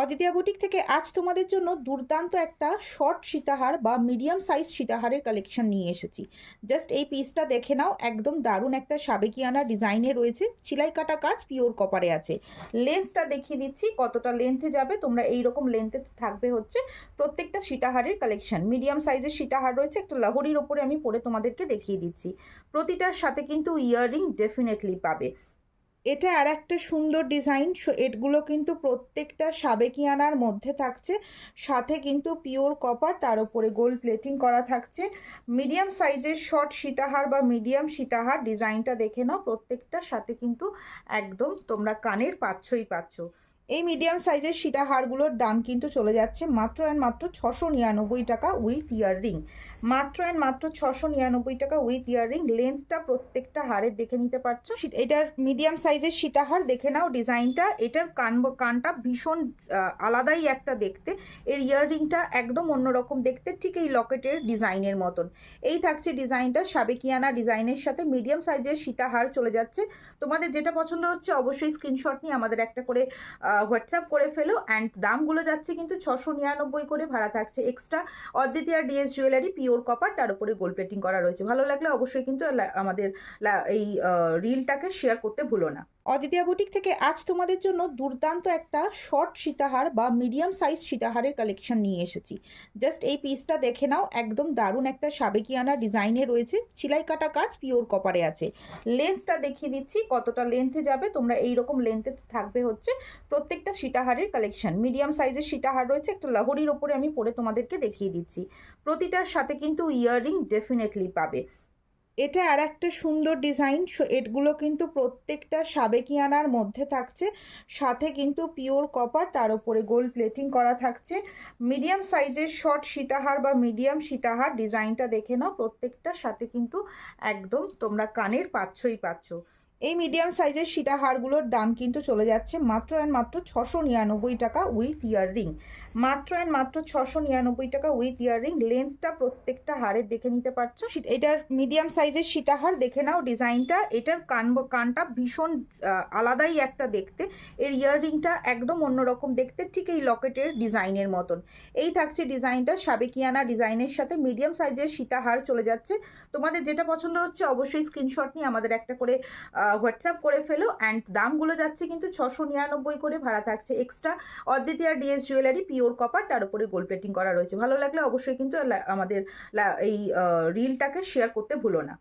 অদিতিয়া boutique থেকে আজ তোমাদের জন্য দুর্দান্ত একটা শর্ট সীতাহার বা মিডিয়াম সাইজ সীতাহারের কালেকশন নিয়ে এসেছি। জাস্ট এই পিসটা দেখে নাও, একদম দারুণ একটা সাবেকিয়ানা ডিজাইনে রয়েছে, সেলাই কাটা কাজ পিওর কপারে আছে। লেন্থটা দেখিয়ে দিচ্ছি কতটা লেন্থে যাবে, তোমরা এইরকম লেন্থে থাকবে হচ্ছে প্রত্যেকটা সীতাহারের কালেকশন। মিডিয়াম সাইজের সীতাহার রয়েছে, একটা লাহোরির ওপরে আমি পরে তোমাদেরকে দেখিয়ে দিচ্ছি। প্রতিটার সাথে কিন্তু ইয়াররিং ডেফিনেটলি পাবে। এটা আর একটা সুন্দর ডিজাইন, এগুলো কিন্তু প্রত্যেকটা সাবেকিয়ানার মধ্যে থাকছে, সাথে কিন্তু পিওর কপার, তার উপরে গোল্ড প্লেটিং করা থাকছে। মিডিয়াম সাইজের শর্ট সীতাহার বা মিডিয়াম সীতাহার, ডিজাইনটা দেখে নাও, প্রত্যেকটার সাথে কিন্তু একদম তোমরা কানের পাচ্ছই পাচ্ছ। এই মিডিয়াম সাইজের সীতাহারগুলোর দাম কিন্তু চলে যাচ্ছে মাত্র অ্যান্ড মাত্র 699 টাকা উইথ ইয়াররিং। মাত্র অ্যান্ড মাত্র 699 টাকা উইথ ইয়াররিং। লেন্থটা প্রত্যেকটা হারের দেখে নিতে পারছো। এটার মিডিয়াম সাইজের সীতাহার দেখে নাও ডিজাইনটা। এটার কানটা ভীষণ আলাদাই একটা দেখতে। এর ইয়াররিংটা একদম অন্যরকম দেখতে, ঠিক এই লকেটের ডিজাইনের মতন। এই থাকছে ডিজাইনটা, সাবেকিয়ানা ডিজাইনের সাথে মিডিয়াম সাইজের সীতাহার চলে যাচ্ছে। তোমাদের যেটা পছন্দ হচ্ছে অবশ্যই স্ক্রিনশট নিয়ে আমাদের একটা করে হোয়াটসঅ্যাপ করে ফেলো। অ্যান্ড দামগুলো যাচ্ছে কিন্তু 699 করে, ভাড়া থাকছে এক্সট্রা। অদ্বিতীয়া ডিএস জুয়েলারি, পিওর কপার, তার উপরে গোল্ড প্লেটিং করা রয়েছে। ভালো লাগলে অবশ্যই কিন্তু আমাদের এই রিলটাকে শেয়ার করতে ভুলো না। অদিতিয়া বুটিক থেকে আজ তোমাদের জন্য দুর্দান্ত একটা শর্ট সীতাহার বা মিডিয়াম সাইজ সীতাহারের কালেকশন নিয়ে এসেছি। জাস্ট এই পিসটা দেখে নাও, একদম দারুণ একটা সাবেকিয়ানা ডিজাইনে রয়েছে, সেলাই কাটা কাজ পিওর কপারে আছে। লেন্থটা দেখিয়ে দিচ্ছি কতটা লেন্থে যাবে, তোমরা এইরকম লেন্থে থাকবে হচ্ছে প্রত্যেকটা সীতাহারের কালেকশন। মিডিয়াম সাইজের সীতাহার রয়েছে, একটা লাহোরির ওপরে আমি পরে তোমাদেরকে দেখিয়ে দিচ্ছি। প্রতিটার সাথে কিন্তু ইয়াররিং ডেফিনেটলি পাবে। এটা আর একটা সুন্দর ডিজাইন, এগুলো কিন্তু প্রত্যেকটা সাবেকিয়ানার মধ্যে থাকছে, সাথে কিন্তু পিওর কপার, তার উপরে গোল্ড প্লেটিং করা থাকছে। মিডিয়াম সাইজের শর্ট সীতাহার বা মিডিয়াম সীতাহার, ডিজাইনটা দেখে নাও, প্রত্যেকটার সাথে কিন্তু একদম তোমরা কানের পাচ্ছই পাচ্ছ। এই মিডিয়াম সাইজের সীতাহারগুলোর দাম কিন্তু চলে যাচ্ছে মাত্র অ্যান্ড মাত্র 699 টাকা উইথ ইয়াররিং। মাত্র অ্যান্ড মাত্র 699 টাকা উইথ ইয়াররিং। লেন্থটা প্রত্যেকটা হারের দেখে নিতে পারছো। এটার মিডিয়াম সাইজের সীতাহার দেখে নাও ডিজাইনটা। এটার কানটা ভীষণ আলাদাই একটা দেখতে। এর ইয়াররিংটা একদম অন্যরকম দেখতে, ঠিক এই লকেটের ডিজাইনের মতন। এই থাকছে ডিজাইনটা, সাবেকিয়ানা ডিজাইনের সাথে মিডিয়াম সাইজের সীতাহার চলে যাচ্ছে। তোমাদের যেটা পছন্দ হচ্ছে অবশ্যই স্ক্রিনশট নিয়ে আমাদের একটা করে হোয়াটসঅ্যাপ করে ফেলো। অ্যান্ড দামগুলো যাচ্ছে কিন্তু 699 করে, ভাড়া থাকছে এক্সট্রা। অদ্বিতীয়া ডিএস জুয়েলারি, পিওর কপার, তার উপরে গোল্ড প্লেটিং করা রয়েছে। ভালো লাগলে অবশ্যই কিন্তু আমাদের এই রিলটাকে শেয়ার করতে ভুলো না।